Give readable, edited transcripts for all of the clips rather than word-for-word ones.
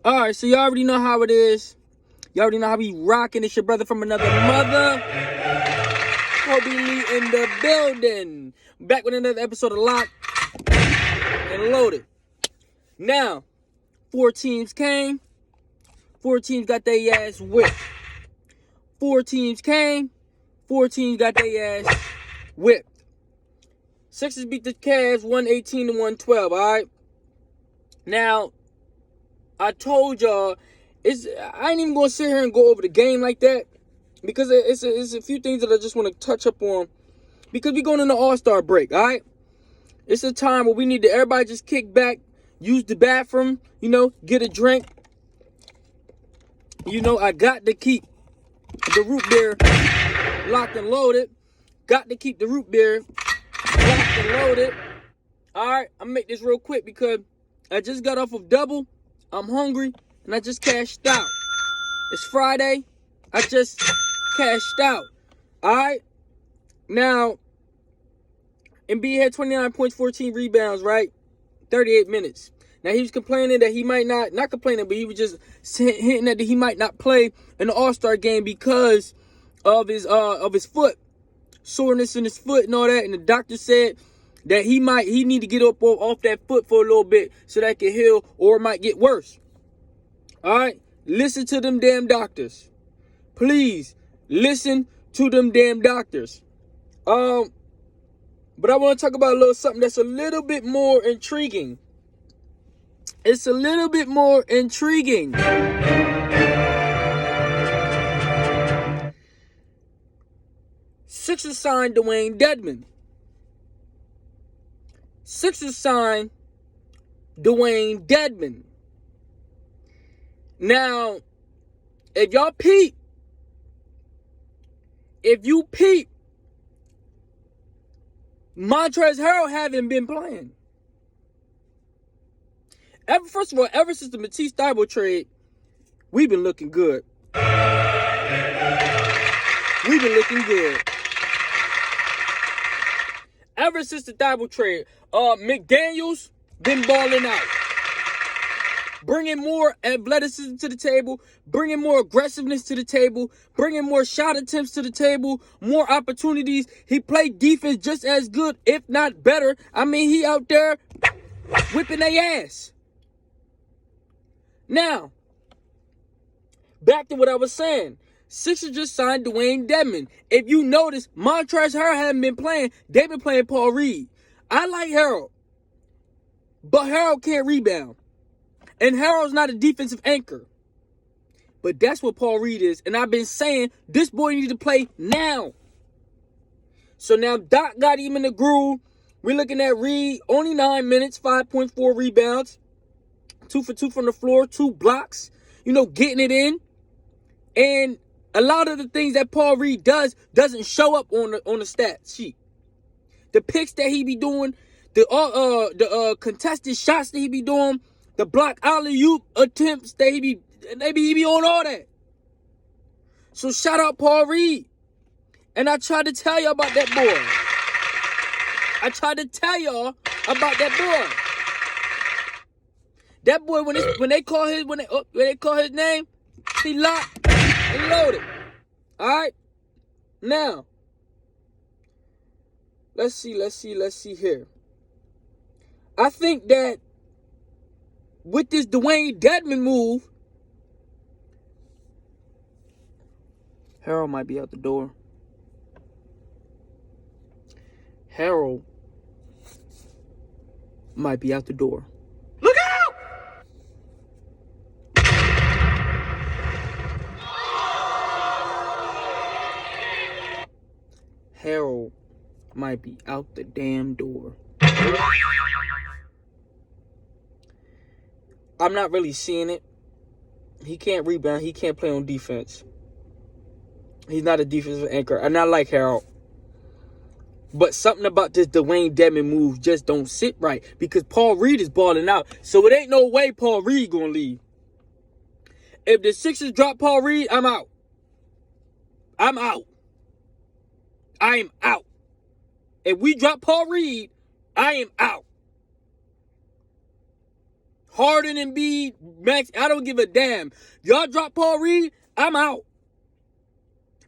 All right, so you already know how it is. You already know how we rocking. It's your brother from another mother. Kobe Lee in the building. Back with another episode of Locked and Loaded. Now, 4 teams came. 4 teams got their ass whipped. 4 teams came. 4 teams got their ass whipped. Sixers beat the Cavs 118-112, all right? Now, I told y'all, I ain't even going to sit here and go over the game like that because it's a few things that I just want to touch up on because we're going in the All-Star break, all right? It's a time where we need to everybody just kick back, use the bathroom, get a drink. I got to keep the root beer locked and loaded. Got to keep the root beer locked and loaded. All right, I'm going to make this real quick because I just got off of double. I'm hungry, and I just cashed out. It's Friday. I just cashed out. All right? Now, Embiid had 29 points, 14 rebounds, right? 38 minutes. Now, he was complaining that he might not complaining, but he was just hinting that he might not play in the All-Star game because of his foot. Soreness in his foot and all that. And the doctor said that he need to get up off that foot for a little bit so that it can heal or it might get worse. All right? Listen to them damn doctors. Please, listen to them damn doctors. But I want to talk about a little something that's a little bit more intriguing. It's a little bit more intriguing. Sixers signed Dwayne Dedmon. Sixers signed Dwayne Dedmon. Now, if you peep, Montrezl Harrell haven't been playing. First of all, ever since the Matisse Thybulle trade, we've been looking good. We've been looking good. Ever since the Thybulle trade, McDaniels been balling out. Bringing more athleticism to the table, bringing more aggressiveness to the table, bringing more shot attempts to the table, more opportunities. He played defense just as good, if not better. I mean, he out there whipping their ass. Now, back to what I was saying. Sixers just signed Dwayne Dedmon. If you notice, Montrezl Harrell hasn't been playing. They've been playing Paul Reed. I like Harrell, but Harrell can't rebound. And Harrell's not a defensive anchor. But that's what Paul Reed is. And I've been saying this boy needs to play now. So now Doc got him in the groove. We're looking at Reed, only 9 minutes, 5.4 rebounds, 2 for 2 from the floor, 2 blocks, getting it in. And a lot of the things that Paul Reed does doesn't show up on the stat sheet. The picks that he be doing, the contested shots that he be doing, the block alley-oop attempts that he be on all that. So shout out Paul Reed. And I tried to tell y'all about that boy. That boy, when they call his name, he locked and loaded. All right. Now, let's see here. I think that with this Dwayne Dedmon move, Harrell might be out the door. Harrell might be out the door. Look out! Harrell might be out the damn door. I'm not really seeing it. He can't rebound. He can't play on defense. He's not a defensive anchor. And I like Harrell. But something about this Dwayne Dedmon move just don't sit right. Because Paul Reed is balling out. So it ain't no way Paul Reed gonna leave. If the Sixers drop Paul Reed, I'm out. I'm out. If we drop Paul Reed, I am out. Harden, Embiid, Max, I don't give a damn. Y'all drop Paul Reed, I'm out.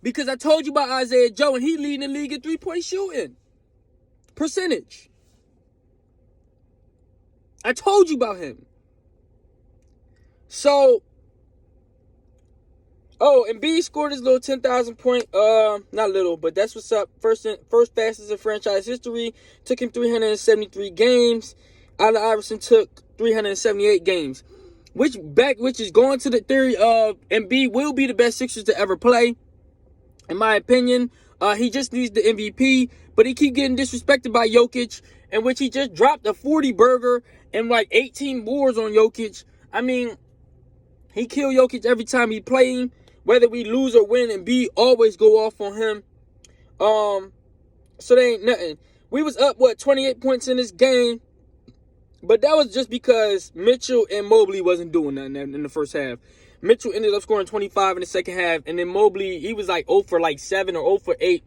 Because I told you about Isaiah Joe, and he leading the league in three-point shooting percentage. I told you about him. So, Embiid scored his little 10,000 point, not little, but that's what's up. First fastest in franchise history. Took him 373 games. Allen Iverson took 378 games. Which is going to the theory of Embiid will be the best Sixers to ever play. In my opinion, he just needs the MVP, but he keep getting disrespected by Jokic, in which he just dropped a 40 burger and like 18 boards on Jokic. I mean, he kill Jokic every time he play him. Whether we lose or win, and B always go off on him. So there ain't nothing. We was up, 28 points in this game. But that was just because Mitchell and Mobley wasn't doing nothing in the first half. Mitchell ended up scoring 25 in the second half. And then Mobley, he was like 0 for like 7 or 0 for 8.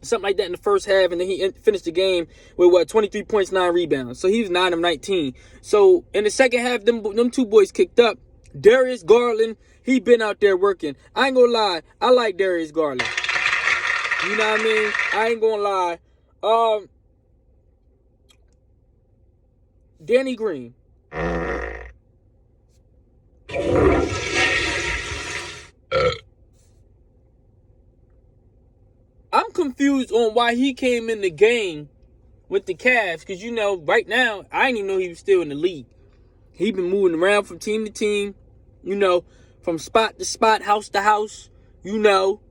Something like that in the first half. And then he finished the game with 23 points, 9 rebounds. So he was 9 of 19. So in the second half, them two boys kicked up. Darius Garland, he been out there working. I ain't gonna lie. I like Darius Garland. You know what I mean? I ain't gonna lie. Danny Green. I'm confused on why he came in the game with the Cavs. Because, you know, right now, I didn't even know he was still in the league. He been moving around from team to team. You know, from spot to spot, house to house. You know,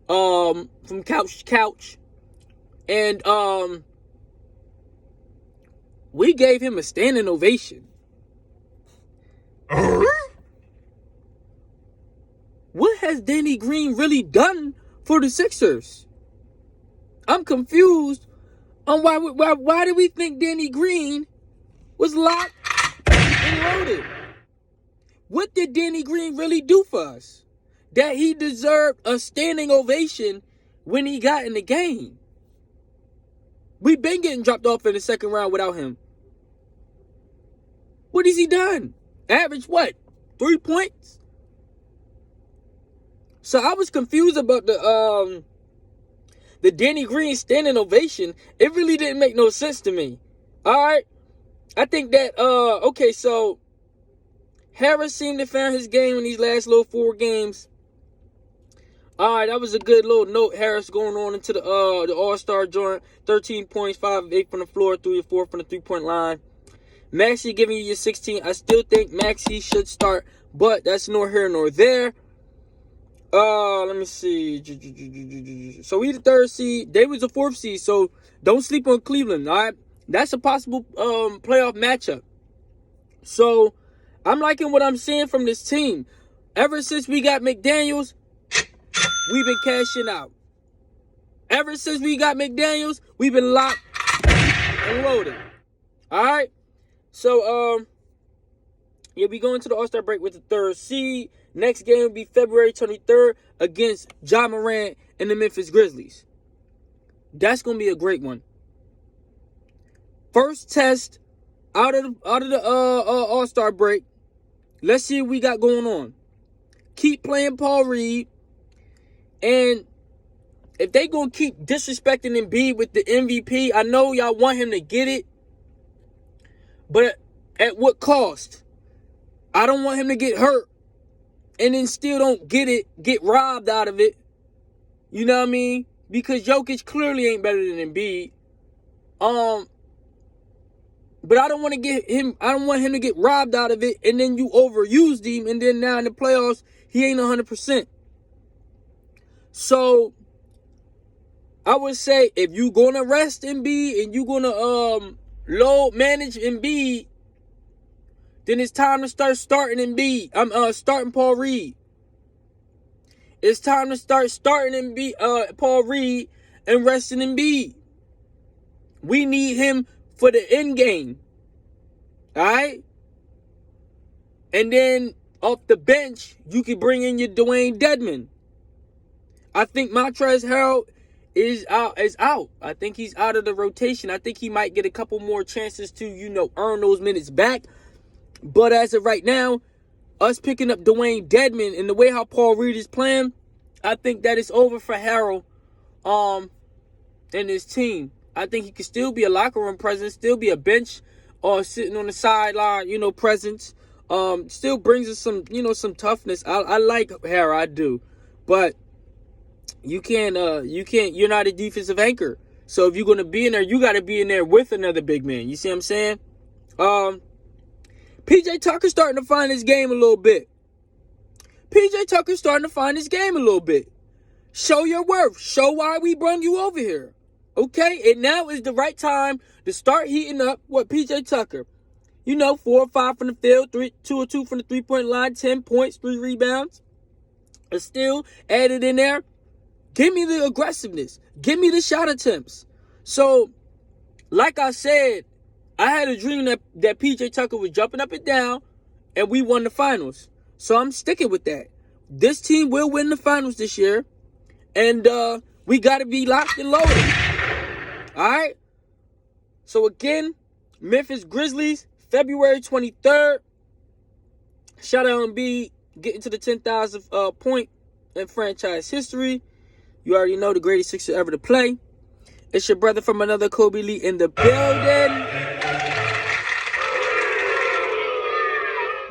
from couch to couch. And, we gave him a standing ovation. What has Danny Green really done for the Sixers? I'm confused on why did we think Danny Green was locked and loaded? What did Danny Green really do for us that he deserved a standing ovation when he got in the game? We've been getting dropped off in the second round without him. What has he done? Average what? 3 points? So I was confused about the Danny Green standing ovation. It really didn't make no sense to me. Alright. I think that okay, so Harris seemed to find his game in these last little 4 games. Alright, that was a good little note. Harris going on into the All-Star joint. 13 points, 5 of 8 from the floor, 3 of 4 from the 3-point line. Maxey giving you your 16. I still think Maxey should start, but that's nor here nor there. Let me see. So we the 3rd seed. They was the 4th seed, so don't sleep on Cleveland, all right? That's a possible playoff matchup. So I'm liking what I'm seeing from this team. Ever since we got McDaniels, we've been cashing out. Ever since we got McDaniels, we've been locked and loaded. All right? So, yeah, we go into the All-Star break with the 3rd seed. Next game will be February 23rd against Ja Morant and the Memphis Grizzlies. That's going to be a great one. First test out of the All-Star break. Let's see what we got going on. Keep playing Paul Reed. And if they going to keep disrespecting Embiid with the MVP, I know y'all want him to get it. But at what cost? I don't want him to get hurt and then still don't get robbed out of it. You know what I mean? Because Jokic clearly ain't better than Embiid. But I don't want him to get robbed out of it, and then you overused him, and then now in the playoffs, he ain't 100%. So I would say if you gonna rest Embiid and you gonna load manage Embiid, then it's time to start starting Embiid. I'm starting Paul Reed. It's time to start starting Embiid, Paul Reed, and resting Embiid. We need him for the end game. Alright? And then off the bench, you can bring in your Dwayne Dedmon. I think Montrezl Harrell is out. I think he's out of the rotation. I think he might get a couple more chances to, earn those minutes back. But as of right now, us picking up Dwayne Dedmon and the way how Paul Reed is playing, I think that it's over for Harrell and his team. I think he could still be a locker room presence, still be a bench or sitting on the sideline, presence. Still brings us some, toughness. I like Harrell, I do. But you're not a defensive anchor. So if you're going to be in there, you got to be in there with another big man. You see what I'm saying? PJ Tucker's starting to find his game a little bit. Show your worth. Show why we brought you over here. Okay? And now is the right time to start heating up what PJ Tucker. 4 or 5 from the field, 2 or 2 from the three-point line, 10 points, 3 rebounds. A steal added in there. Give me the aggressiveness. Give me the shot attempts. So, like I said, I had a dream that PJ Tucker was jumping up and down, and we won the finals. So I'm sticking with that. This team will win the finals this year, and we got to be locked and loaded. All right? So again, Memphis Grizzlies, February 23rd. Shout out Embiid getting to the 10,000 point in franchise history. You already know, the greatest Sixer ever to play. It's your brother from another Kobe Lee in the building.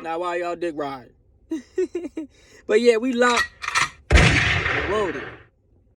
Now, why y'all dick ride? But yeah, we locked and loaded.